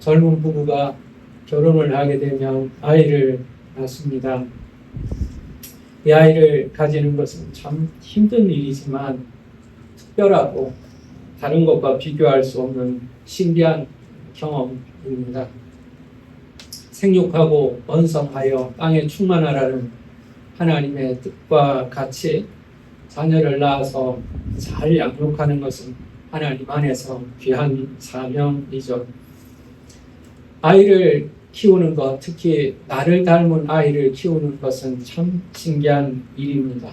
젊은 부부가 결혼을 하게 되면 아이를 낳습니다. 이 아이를 가지는 것은 참 힘든 일이지만 특별하고 다른 것과 비교할 수 없는 신비한 경험입니다. 생육하고 번성하여 땅에 충만하라는 하나님의 뜻과 같이 자녀를 낳아서 잘 양육하는 것은 하나님 안에서 귀한 사명이죠. 아이를 키우는 것, 특히 나를 닮은 아이를 키우는 것은 참 신기한 일입니다.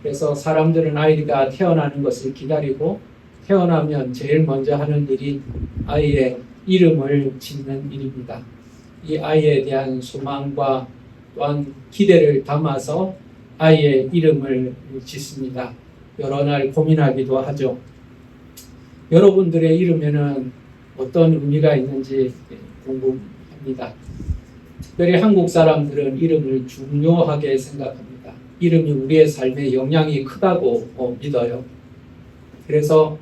그래서 사람들은 아이가 태어나는 것을 기다리고 태어나면 제일 먼저 하는 일이 아이의 이름을 짓는 일입니다. 이 아이에 대한 소망과 또한 기대를 담아서 아이의 이름을 짓습니다. 여러 날 고민하기도 하죠. 여러분들의 이름에는 어떤 의미가 있는지 궁금합니다. 특별히 한국 사람들은 이름을 중요하게 생각합니다. 이름이 우리의 삶에 영향이 크다고 믿어요. 그래서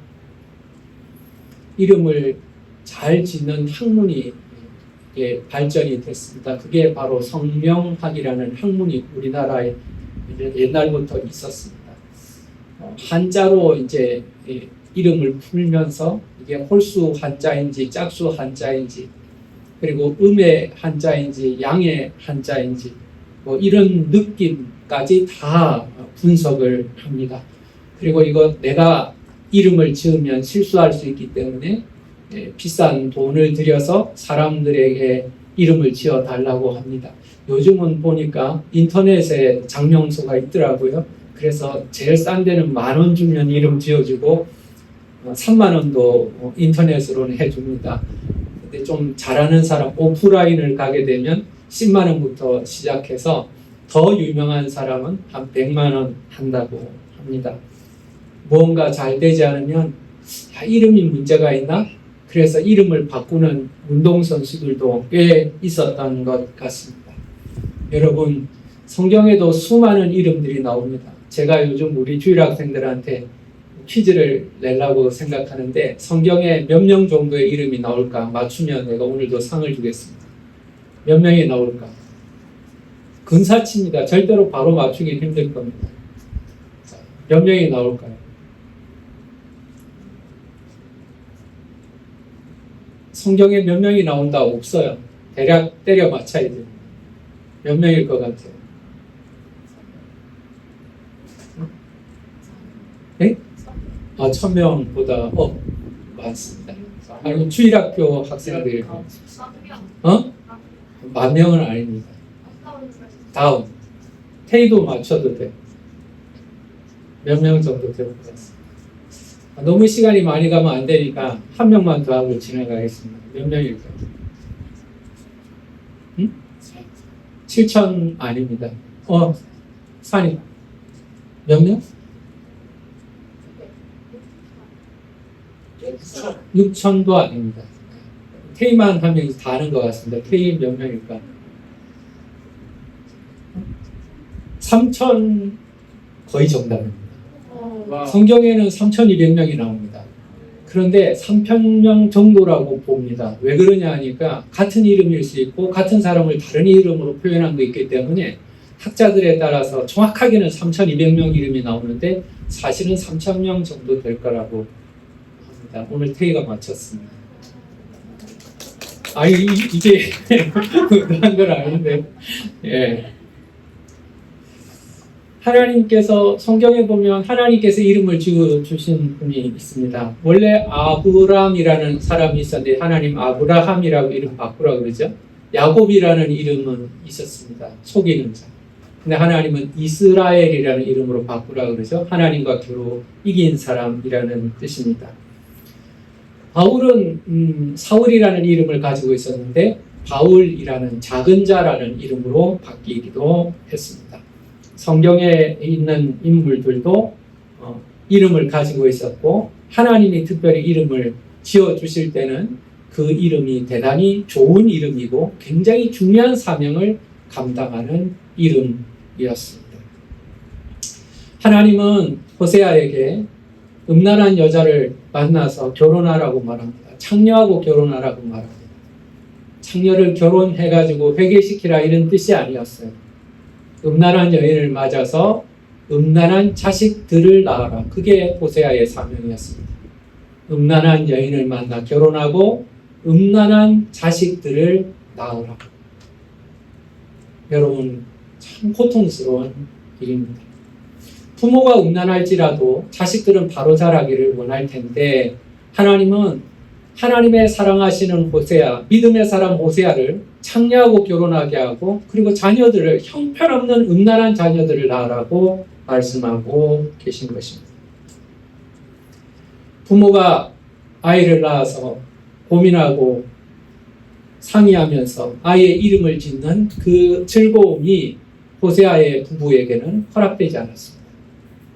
이름을 잘 짓는 학문이 발전이 됐습니다. 그게 바로 성명학이라는 학문이 우리나라에 옛날부터 있었습니다. 한자로 이제 이름을 풀면서 이게 홀수 한자인지 짝수 한자인지 그리고 음의 한자인지 양의 한자인지 뭐 이런 느낌까지 다 분석을 합니다. 그리고 이거 내가 이름을 지으면 실수할 수 있기 때문에 비싼 돈을 들여서 사람들에게 이름을 지어 달라고 합니다. 요즘은 보니까 인터넷에 장명소가 있더라고요. 그래서 제일 싼 데는 10,000원 주면 이름 지어주고 30,000원도 인터넷으로는 해줍니다. 근데 좀 잘하는 사람, 오프라인을 가게 되면 100,000원부터 시작해서 더 유명한 사람은 한 1,000,000원 한다고 합니다. 뭔가 잘 되지 않으면 이름이 문제가 있나? 그래서 이름을 바꾸는 운동선수들도 꽤 있었던 것 같습니다. 여러분, 성경에도 수많은 이름들이 나옵니다. 제가 요즘 우리 주일학생들한테 퀴즈를 내려고 생각하는데 성경에 몇 명 정도의 이름이 나올까 맞추면 내가 오늘도 상을 주겠습니다. 몇 명이 나올까? 근사치입니다. 절대로 바로 맞추기 힘들 겁니다. 몇 명이 나올까요? 성경에 몇 명이 나온다 없어요. 대략 때려 맞춰야 됩니다. 몇 명일 것 같아요? 네? 1,000명보다 많습니다. 아니 주일학교 학생들 만 명은 아닙니다. 다음 테이도 맞춰도 돼. 몇 명 정도 될 것 같습니다. 너무 시간이 많이 가면 안 되니까 한 명만 더 하고 지나가겠습니다. 몇 명일까요? 7,000 아닙니다. 산이 몇 명? 6,000도 아닙니다. K만 한 명이 다 아는 것 같습니다. K 몇 명일까? 3,000 거의 정답입니다. 성경에는 3,200명이 나옵니다. 그런데 3,000명 정도라고 봅니다. 왜 그러냐 하니까 같은 이름일 수 있고 같은 사람을 다른 이름으로 표현한 게 있기 때문에 학자들에 따라서 정확하게는 3,200명 이름이 나오는데 사실은 3,000명 정도 될 거라고 합니다. 오늘 태희가 맞췄습니다. 이게 그런 건 아닌데. 예. 하나님께서 성경에 보면 하나님께서 이름을 지어주신 분이 있습니다. 원래 아브람이라는 사람이 있었는데 하나님 아브라함이라고 이름 바꾸라고 그러죠. 야곱이라는 이름은 있었습니다. 속이는 자. 근데 하나님은 이스라엘이라는 이름으로 바꾸라고 그러죠. 하나님과 겨루 이긴 사람이라는 뜻입니다. 바울은 사울이라는 이름을 가지고 있었는데 바울이라는 작은 자라는 이름으로 바뀌기도 했습니다. 성경에 있는 인물들도 이름을 가지고 있었고 하나님이 특별히 이름을 지어주실 때는 그 이름이 대단히 좋은 이름이고 굉장히 중요한 사명을 감당하는 이름이었습니다. 하나님은 호세아에게 음란한 여자를 만나서 결혼하라고 말합니다. 창녀하고 결혼하라고 말합니다. 창녀를 결혼해가지고 회개시키라 이런 뜻이 아니었어요. 음란한 여인을 맞아서 음란한 자식들을 낳아라. 그게 호세아의 사명이었습니다. 음란한 여인을 만나 결혼하고 음란한 자식들을 낳으라. 여러분, 참 고통스러운 일입니다. 부모가 음란할지라도 자식들은 바로 자라기를 원할 텐데 하나님은 하나님의 사랑하시는 호세아, 믿음의 사람 호세아를 창녀하고 결혼하게 하고 그리고 자녀들을 형편없는 음란한 자녀들을 낳으라고 말씀하고 계신 것입니다. 부모가 아이를 낳아서 고민하고 상의하면서 아이의 이름을 짓는 그 즐거움이 호세아의 부부에게는 허락되지 않았습니다.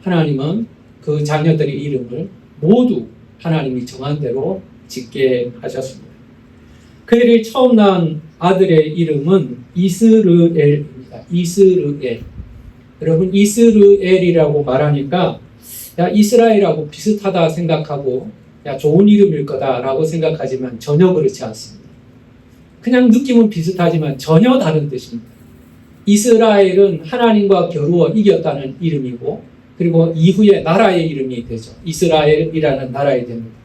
하나님은 그 자녀들의 이름을 모두 하나님이 정한 대로 짓게 하셨습니다. 그들이 처음 낳은 아들의 이름은 이스르엘입니다. 이스르엘. 여러분, 이스르엘이라고 말하니까 야, 이스라엘하고 비슷하다 생각하고 야, 좋은 이름일 거다라고 생각하지만 전혀 그렇지 않습니다. 그냥 느낌은 비슷하지만 전혀 다른 뜻입니다. 이스라엘은 하나님과 겨루어 이겼다는 이름이고 그리고 이후에 나라의 이름이 되죠. 이스라엘이라는 나라이 됩니다.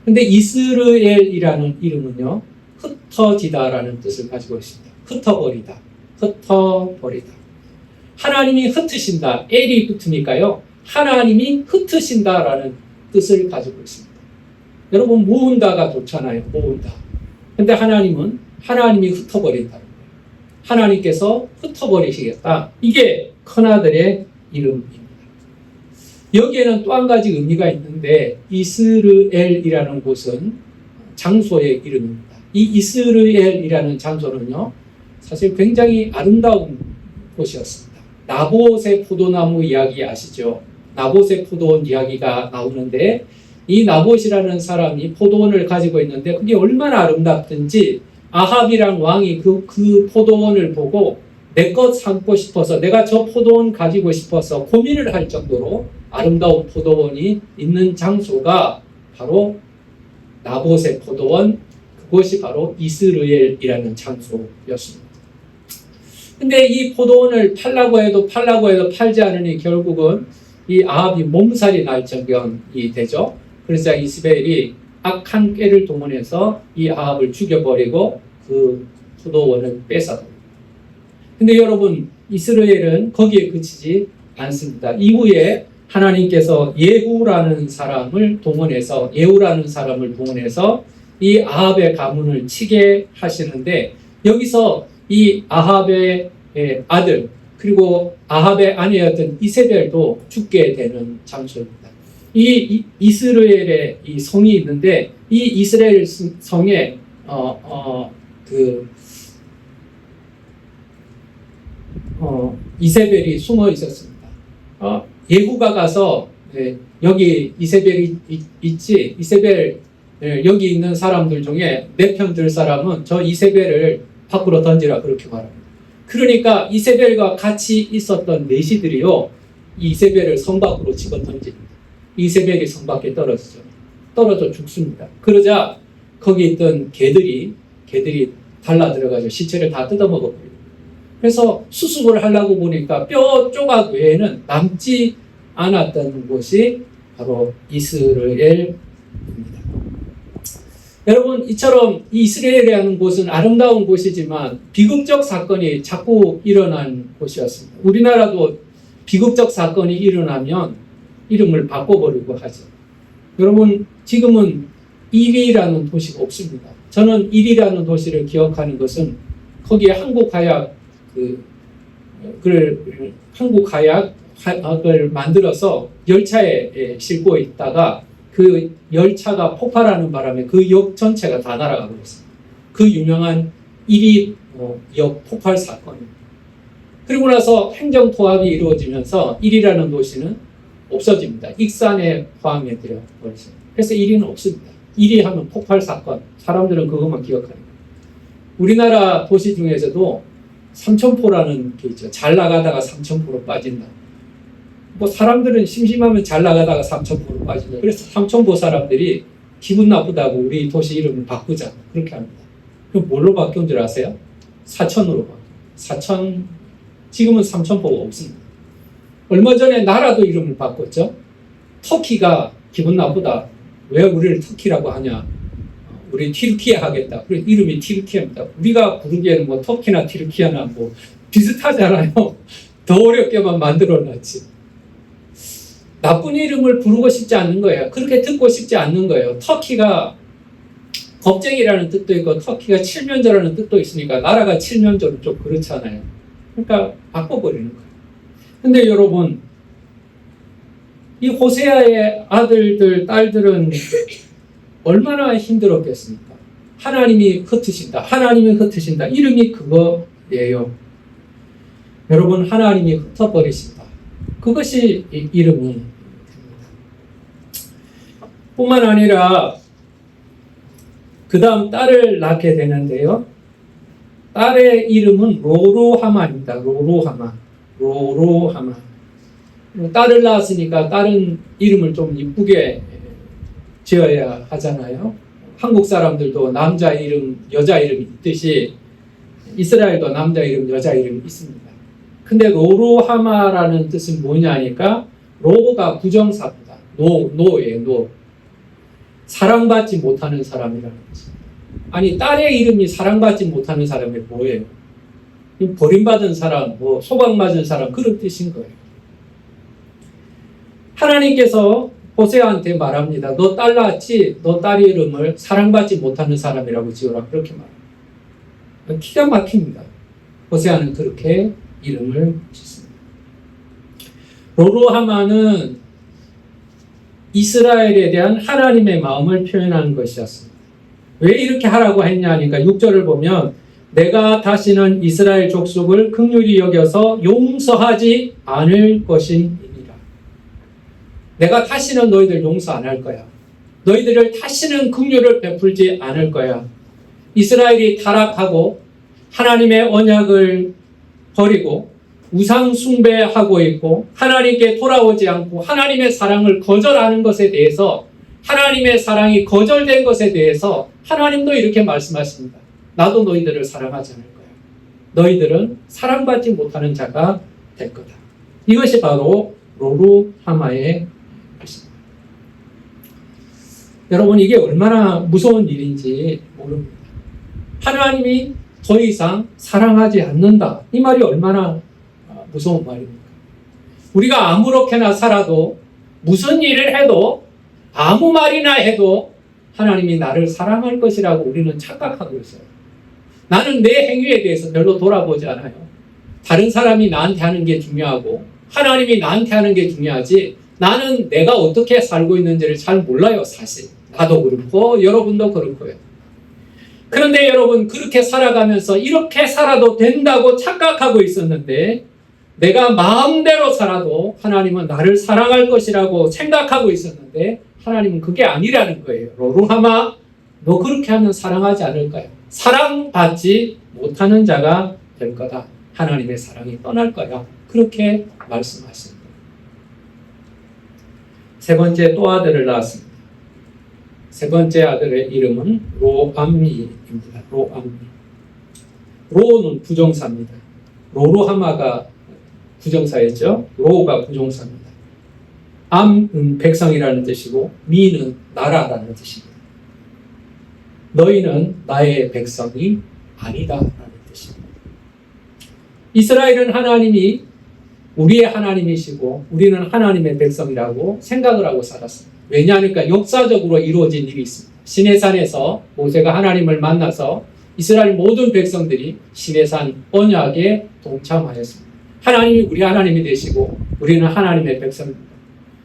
근데 이스르엘이라는 이름은요, 흩어지다라는 뜻을 가지고 있습니다. 흩어버리다. 흩어버리다. 하나님이 흩으신다. 엘이 붙으니까요, 하나님이 흩으신다라는 뜻을 가지고 있습니다. 여러분, 모은다가 좋잖아요. 모은다. 근데 하나님은 하나님이 흩어버린다는 거예요. 하나님께서 흩어버리시겠다. 이게 큰아들의 이름입니다. 여기에는 또 한 가지 의미가 있는데 이스르엘이라는 곳은 장소의 이름입니다. 이 이스르엘이라는 장소는요, 사실 굉장히 아름다운 곳이었습니다. 나봇의 포도나무 이야기 아시죠? 나봇의 포도원 이야기가 나오는데 이 나봇이라는 사람이 포도원을 가지고 있는데 그게 얼마나 아름답든지 아합이란 왕이 그 포도원을 보고 내 것 삼고 싶어서 내가 저 포도원 가지고 싶어서 고민을 할 정도로 아름다운 포도원이 있는 장소가 바로 나봇의 포도원, 그것이 바로 이스르엘이라는 장소였습니다. 근데 이 포도원을 팔라고 해도 팔지 않으니 결국은 이 아합이 몸살이 날 정경이 되죠. 그래서 이스벨이 악한 꾀를 동원해서 이 아합을 죽여버리고 그 포도원을 뺏어갑니다. 근데 여러분, 이스라엘은 거기에 그치지 않습니다. 이후에 하나님께서 예후라는 사람을 동원해서 이 아합의 가문을 치게 하시는데 여기서 이 아합의 아들 그리고 아합의 아내였던 이세벨도 죽게 되는 장소입니다. 이 이스라엘의 이 성이 있는데 이 이스라엘 성에 이세벨이 숨어 있었습니다. 예후가 가서 여기 이세벨이 있지, 이세벨 여기 있는 사람들 중에 내 편 들 사람은 저 이세벨을 밖으로 던지라 그렇게 말합니다. 그러니까 이세벨과 같이 있었던 내시들이요, 이세벨을 성 밖으로 집어 던집니다. 이세벨이 성 밖에 떨어져 죽습니다. 그러자 거기 있던 개들이 달라 들어가서 시체를 다 뜯어먹어버립니다. 그래서 수습을 하려고 보니까 뼈 조각 외에는 남지 않았던 곳이 바로 이스라엘입니다. 여러분, 이처럼 이스라엘이라는 곳은 아름다운 곳이지만 비극적 사건이 자꾸 일어난 곳이었습니다. 우리나라도 비극적 사건이 일어나면 이름을 바꿔버리고 하죠. 여러분, 지금은 일이라는 도시가 없습니다. 저는 일이라는 도시를 기억하는 것은 거기에 한국 가약을 만들어서 열차에 싣고 있다가 그 열차가 폭발하는 바람에 그 역 전체가 다 날아가 버렸습니다. 그 유명한 1위 역 폭발 사건입니다. 그리고 나서 행정 통합이 이루어지면서 1위라는 도시는 없어집니다. 익산에 포함해 되어 버렸습니다. 그래서 1위는 없습니다. 1위 하면 폭발 사건, 사람들은 그것만 기억합니다. 우리나라 도시 중에서도 삼천포라는 게 있죠. 잘 나가다가 삼천포로 빠진다. 뭐 사람들은 심심하면 잘 나가다가 삼천포로 빠진다. 그래서 삼천포 사람들이 기분 나쁘다고 우리 도시 이름을 바꾸자 그렇게 합니다. 그럼 뭘로 바뀐 줄 아세요? 사천으로 바뀌었어요. 사천, 지금은 삼천포가 없습니다. 얼마 전에 나라도 이름을 바꿨죠. 터키가 기분 나쁘다. 왜 우리를 터키라고 하냐? 우리 튀르키예 하겠다. 그래 이름이 튀르키예입니다. 우리가 부르기에는 뭐 터키나 튀르키예나 뭐 비슷하잖아요. 더 어렵게만 만들어놨지. 나쁜 이름을 부르고 싶지 않는 거예요. 그렇게 듣고 싶지 않는 거예요. 터키가 겁쟁이라는 뜻도 있고 터키가 칠면조라는 뜻도 있으니까 나라가 칠면조는 좀 그렇잖아요. 그러니까 바꿔버리는 거예요. 근데 여러분, 이 호세아의 아들들, 딸들은 얼마나 힘들었겠습니까? 하나님이 흩으신다. 하나님이 흩으신다. 이름이 그거예요. 여러분, 하나님이 흩어버리신다. 그것이 이름이 됩니다. 뿐만 아니라 그 다음 딸을 낳게 되는데요. 딸의 이름은 로로하마입니다. 로로하마. 로로하마. 딸을 낳았으니까 딸은 이름을 좀 이쁘게 지어야 하잖아요. 한국 사람들도 남자 이름, 여자 이름이 있듯이 이스라엘도 남자 이름, 여자 이름이 있습니다. 근데 로로하마라는 뜻은 뭐냐니까 로가 부정사입니다. 노예요, 노. 사랑받지 못하는 사람이라는 뜻입니다. 아니, 딸의 이름이 사랑받지 못하는 사람이 뭐예요? 버림받은 사람, 뭐 소방맞은 사람, 그런 뜻인 거예요. 하나님께서 호세아한테 말합니다. 너 딸 낳았지? 너 딸 이름을 사랑받지 못하는 사람이라고 지어라. 그렇게 말합니다. 기가 막힙니다. 호세아는 그렇게 이름을 짓습니다. 로로하마는 이스라엘에 대한 하나님의 마음을 표현하는 것이었습니다. 왜 이렇게 하라고 했냐니까 6절을 보면 내가 다시는 이스라엘 족속을 긍휼히 여겨서 용서하지 않을 것이니라. 내가 다시는 너희들 용서 안 할 거야. 너희들을 다시는 긍휼을 베풀지 않을 거야. 이스라엘이 타락하고 하나님의 언약을 버리고 우상 숭배하고 있고 하나님께 돌아오지 않고 하나님의 사랑을 거절하는 것에 대해서, 하나님의 사랑이 거절된 것에 대해서 하나님도 이렇게 말씀하십니다. 나도 너희들을 사랑하지 않을 거야. 너희들은 사랑받지 못하는 자가 될 거다. 이것이 바로 로루하마의 말씀입니다. 여러분, 이게 얼마나 무서운 일인지 모릅니다. 하나님이 더 이상 사랑하지 않는다. 이 말이 얼마나 무서운 말입니까? 우리가 아무렇게나 살아도, 무슨 일을 해도, 아무 말이나 해도 하나님이 나를 사랑할 것이라고 우리는 착각하고 있어요. 나는 내 행위에 대해서 별로 돌아보지 않아요. 다른 사람이 나한테 하는 게 중요하고 하나님이 나한테 하는 게 중요하지, 나는 내가 어떻게 살고 있는지를 잘 몰라요. 사실 나도 그렇고 여러분도 그렇고요. 그런데 여러분, 그렇게 살아가면서 이렇게 살아도 된다고 착각하고 있었는데, 내가 마음대로 살아도 하나님은 나를 사랑할 것이라고 생각하고 있었는데 하나님은 그게 아니라는 거예요. 로루하마, 너 그렇게 하면 사랑하지 않을 거야. 사랑받지 못하는 자가 될 거다. 하나님의 사랑이 떠날 거야. 그렇게 말씀하십니다. 세 번째 또 아들을 낳았습니다. 세 번째 아들의 이름은 로암미입니다. 로암미. 로는 부정사입니다. 로루하마가 부정사였죠. 로가 부정사입니다. 암은 백성이라는 뜻이고 미는 나라라는 뜻입니다. 너희는 나의 백성이 아니다라는 뜻입니다. 이스라엘은 하나님이 우리의 하나님이시고 우리는 하나님의 백성이라고 생각을 하고 살았습니다. 왜냐하니까 역사적으로 이루어진 일이 있습니다. 시내산에서 모세가 하나님을 만나서 이스라엘 모든 백성들이 시내산 언약에 동참하였습니다. 하나님이 우리 하나님이 되시고 우리는 하나님의 백성입니다.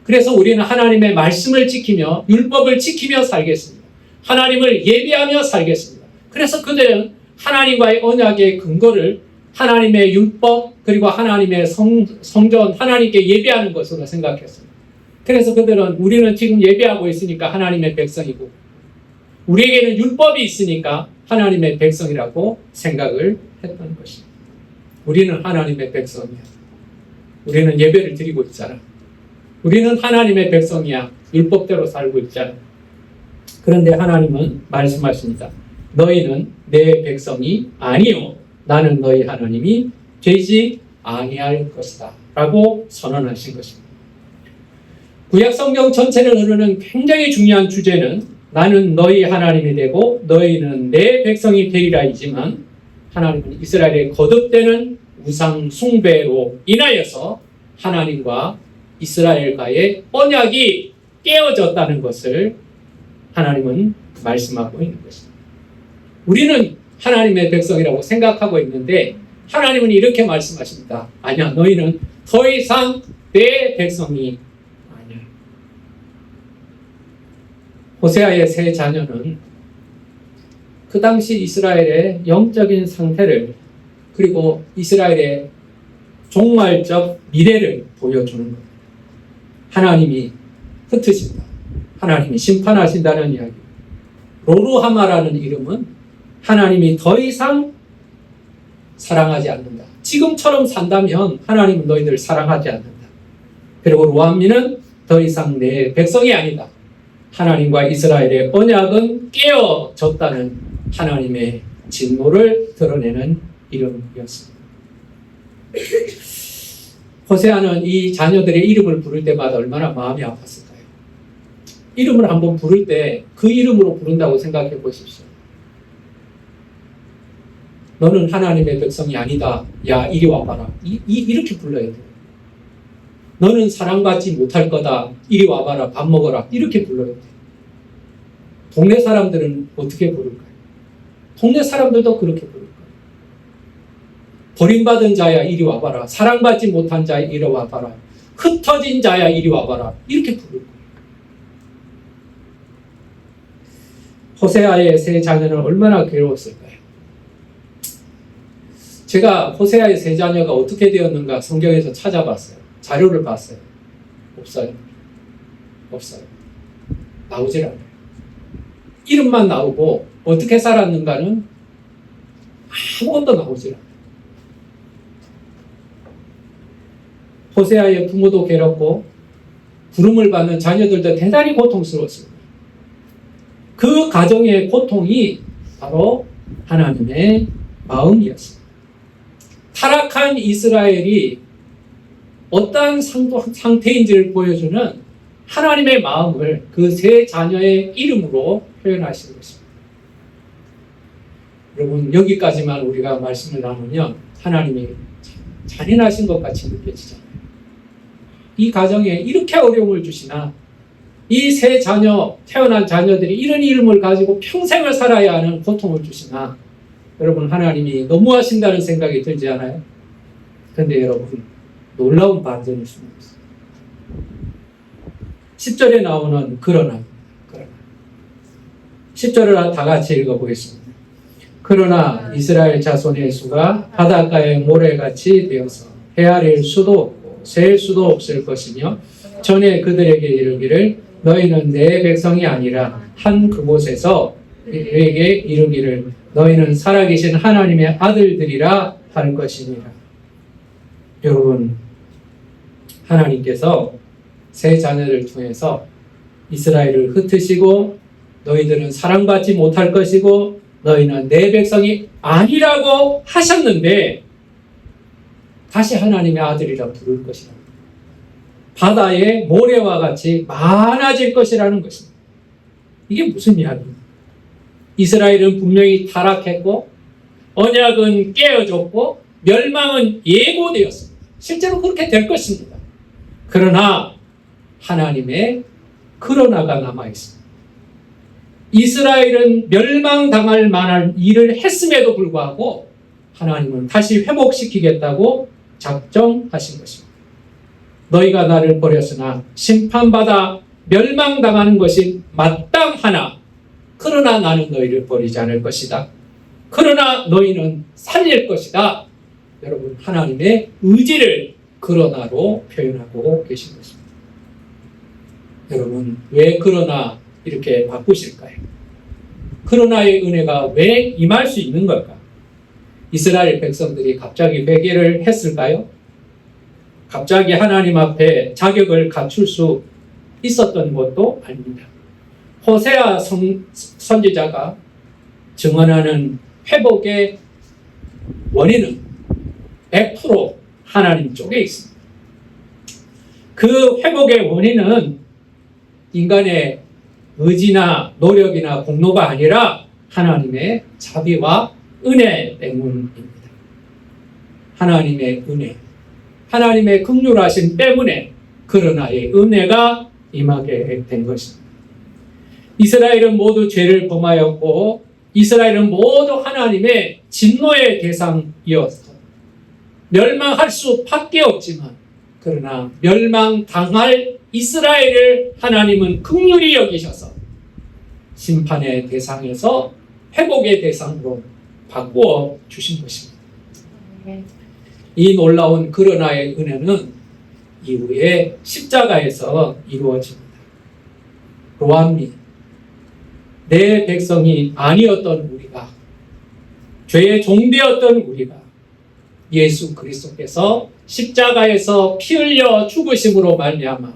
그래서 우리는 하나님의 말씀을 지키며 율법을 지키며 살겠습니다. 하나님을 예배하며 살겠습니다. 그래서 그들은 하나님과의 언약의 근거를 하나님의 율법 그리고 하나님의 성전, 하나님께 예배하는 것으로 생각했습니다. 그래서 그들은 우리는 지금 예배하고 있으니까 하나님의 백성이고 우리에게는 율법이 있으니까 하나님의 백성이라고 생각을 했던 것입니다. 우리는 하나님의 백성이야. 우리는 예배를 드리고 있잖아. 우리는 하나님의 백성이야. 율법대로 살고 있잖아. 그런데 하나님은 말씀하십니다. 너희는 내 백성이 아니요 나는 너희 하나님이 되지 아니할 것이다 라고 선언하신 것입니다. 구약 성경 전체를 흐르는 굉장히 중요한 주제는 나는 너희 하나님이 되고 너희는 내 백성이 되리라이지만 하나님은 이스라엘의 거듭되는 우상 숭배로 인하여서 하나님과 이스라엘과의 언약이 깨어졌다는 것을 하나님은 말씀하고 있는 것입니다. 우리는 하나님의 백성이라고 생각하고 있는데 하나님은 이렇게 말씀하십니다. 아니야, 너희는 더 이상 내 백성이 아니야. 호세아의 세 자녀는 그 당시 이스라엘의 영적인 상태를 그리고 이스라엘의 종말적 미래를 보여주는 겁니다. 하나님이 흩으신다. 하나님이 심판하신다는 이야기. 로루하마라는 이름은 하나님이 더 이상 사랑하지 않는다. 지금처럼 산다면 하나님은 너희들 사랑하지 않는다. 그리고 로암미는 더 이상 내 백성이 아니다. 하나님과 이스라엘의 언약은 깨어졌다는 하나님의 진노를 드러내는 이름이었습니다. 호세아는 이 자녀들의 이름을 부를 때마다 얼마나 마음이 아팠을까요? 이름을 한번 부를 때 그 이름으로 부른다고 생각해 보십시오. 너는 하나님의 백성이 아니다. 야, 이리 와봐라. 이렇게 불러야 돼요. 너는 사랑받지 못할 거다. 이리 와봐라. 밥 먹어라. 이렇게 불러야 돼요. 동네 사람들은 어떻게 부를까요? 동네 사람들도 그렇게 부를까요? 버림받은 자야 이리 와봐라. 사랑받지 못한 자야 이리 와봐라. 흩어진 자야 이리 와봐라. 이렇게 부를 거예요. 호세아의 세 자녀는 얼마나 괴로웠을까요? 제가 호세아의 세 자녀가 어떻게 되었는가 성경에서 찾아봤어요. 자료를 봤어요. 없어요. 나오질 않아요. 이름만 나오고 어떻게 살았는가는 아무것도 나오질 않아요. 호세아의 부모도 괴롭고 부름을 받는 자녀들도 대단히 고통스러웠습니다. 그 가정의 고통이 바로 하나님의 마음이었습니다. 타락한 이스라엘이 어떠한 상태인지를 보여주는 하나님의 마음을 그 세 자녀의 이름으로 표현하신 것입니다. 여러분, 여기까지만 우리가 말씀을 나누면 하나님이 잔인하신 것 같이 느껴지잖아요. 이 가정에 이렇게 어려움을 주시나, 이 세 자녀, 태어난 자녀들이 이런 이름을 가지고 평생을 살아야 하는 고통을 주시나, 여러분, 하나님이 너무하신다는 생각이 들지 않아요? 그런데 여러분, 놀라운 반전일 수는 없어요. 10절에 나오는 그러나 10절을 다 같이 읽어보겠습니다. 그러나 이스라엘 자손의 수가 바닷가의 모래같이 되어서 헤아릴 수도 없고 셀 수도 없을 것이며, 전에 그들에게 이르기를 너희는 내 백성이 아니라 한 그곳에서 그에게 이르기를 너희는 살아계신 하나님의 아들들이라 할 것이니라. 여러분, 하나님께서 세 자녀를 통해서 이스라엘을 흩으시고 너희들은 사랑받지 못할 것이고 너희는 내 백성이 아니라고 하셨는데 다시 하나님의 아들이라 부를 것이라. 바다의 모래와 같이 많아질 것이라는 것입니다. 이게 무슨 이야기입니까? 이스라엘은 분명히 타락했고 언약은 깨어졌고 멸망은 예고되었습니다. 실제로 그렇게 될 것입니다. 그러나 하나님의 그러나가 남아있습니다. 이스라엘은 멸망당할 만한 일을 했음에도 불구하고 하나님은 다시 회복시키겠다고 작정하신 것입니다. 너희가 나를 버렸으나 심판받아 멸망당하는 것이 마땅하나 그러나 나는 너희를 버리지 않을 것이다. 그러나 너희는 살릴 것이다. 여러분, 하나님의 의지를 그러나로 표현하고 계신 것입니다. 여러분, 왜 그러나 이렇게 바꾸실까요? 그러나의 은혜가 왜 임할 수 있는 걸까? 이스라엘 백성들이 갑자기 회개를 했을까요? 갑자기 하나님 앞에 자격을 갖출 수 있었던 것도 아닙니다. 호세아 선지자가 증언하는 회복의 원인은 100% 하나님 쪽에 있습니다. 그 회복의 원인은 인간의 의지나 노력이나 공로가 아니라 하나님의 자비와 은혜 때문입니다. 하나님의 은혜, 하나님의 긍휼하심 때문에 그러나의 은혜가 임하게 된 것입니다. 이스라엘은 모두 죄를 범하였고 이스라엘은 모두 하나님의 진노의 대상이었어. 멸망할 수밖에 없지만 그러나 멸망당할 이스라엘을 하나님은 긍휼히 여기셔서 심판의 대상에서 회복의 대상으로 바꾸어 주신 것입니다. 이 놀라운 그러나의 은혜는 이후에 십자가에서 이루어집니다. 로암리, 내 백성이 아니었던 우리가, 죄의 종되었던 우리가 예수 그리스도께서 십자가에서 피 흘려 죽으심으로 말미암아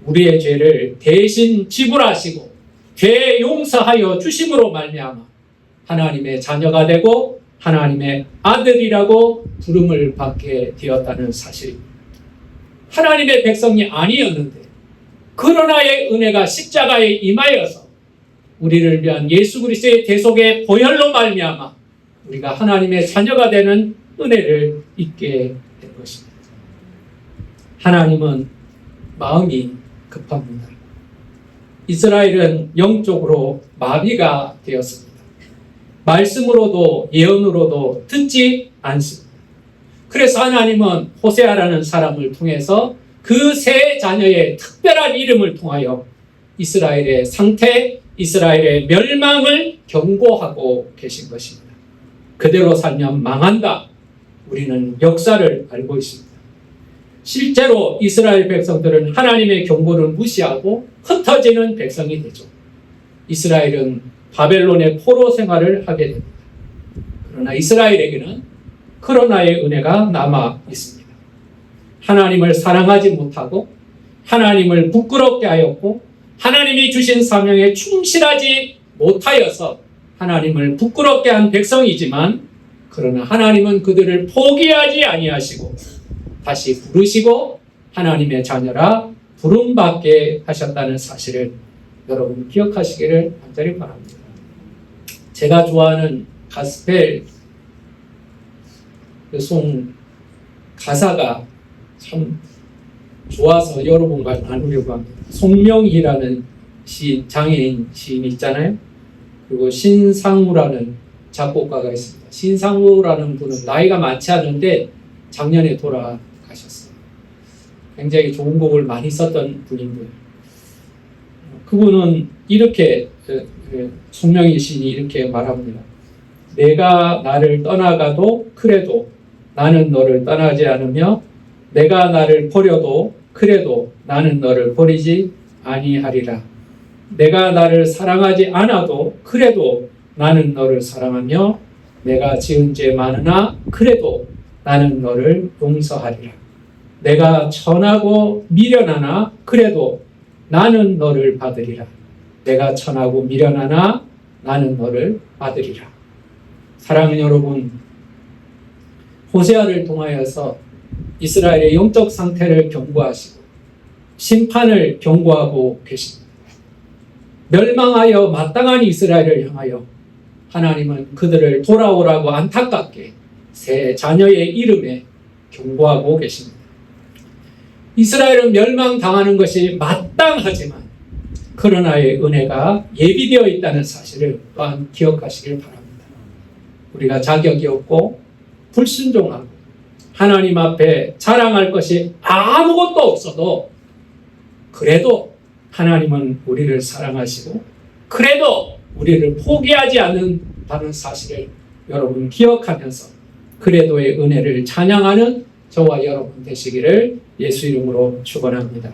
우리의 죄를 대신 지불하시고 죄 용서하여 주심으로 말미암아 하나님의 자녀가 되고 하나님의 아들이라고 부름을 받게 되었다는 사실입니다. 하나님의 백성이 아니었는데 그러나의 은혜가 십자가에 임하여서 우리를 위한 예수 그리스도의 대속의 보혈로 말미암아 우리가 하나님의 자녀가 되는 은혜를 잊게 된 것입니다. 하나님은 마음이 급합니다. 이스라엘은 영적으로 마비가 되었습니다. 말씀으로도 예언으로도 듣지 않습니다. 그래서 하나님은 호세아라는 사람을 통해서 그 세 자녀의 특별한 이름을 통하여 이스라엘의 상태, 이스라엘의 멸망을 경고하고 계신 것입니다. 그대로 살면 망한다. 우리는 역사를 알고 있습니다. 실제로 이스라엘 백성들은 하나님의 경고를 무시하고 흩어지는 백성이 되죠. 이스라엘은 바벨론의 포로 생활을 하게 됩니다. 그러나 이스라엘에게는 그러나의 은혜가 남아 있습니다. 하나님을 사랑하지 못하고 하나님을 부끄럽게 하였고 하나님이 주신 사명에 충실하지 못하여서 하나님을 부끄럽게 한 백성이지만 그러나 하나님은 그들을 포기하지 아니하시고 다시 부르시고 하나님의 자녀라 부름받게 하셨다는 사실을 여러분 기억하시기를 간절히 바랍니다. 제가 좋아하는 가스펠 송 가사가 참 좋아서 여러분과 나누려고 합니다. 송명희라는 장애인 시인이 있잖아요. 그리고 신상우라는 작곡가가 있습니다. 신상우라는 분은 나이가 많지 않은데 작년에 돌아가셨어요. 굉장히 좋은 곡을 많이 썼던 분인데 그분은 이렇게 송명희 시인이 이렇게 말합니다. 내가 나를 떠나가도 그래도 나는 너를 떠나지 않으며 내가 나를 버려도 그래도 나는 너를 버리지 아니하리라. 내가 나를 사랑하지 않아도 그래도 나는 너를 사랑하며 내가 지은 죄 많으나 그래도 나는 너를 용서하리라. 내가 천하고 미련하나 그래도 나는 너를 받으리라. 내가 천하고 미련하나 나는 너를 받으리라. 사랑하는 여러분, 호세아를 통하여서 이스라엘의 영적 상태를 경고하시고 심판을 경고하고 계십니다. 멸망하여 마땅한 이스라엘을 향하여 하나님은 그들을 돌아오라고 안타깝게 새 자녀의 이름에 경고하고 계십니다. 이스라엘은 멸망당하는 것이 마땅하지만 그러나의 은혜가 예비되어 있다는 사실을 또한 기억하시길 바랍니다. 우리가 자격이 없고 불순종하고 하나님 앞에 자랑할 것이 아무것도 없어도 그래도 하나님은 우리를 사랑하시고 그래도 우리를 포기하지 않는다는 사실을 여러분 기억하면서 그래도의 은혜를 찬양하는 저와 여러분 되시기를 예수 이름으로 축원합니다.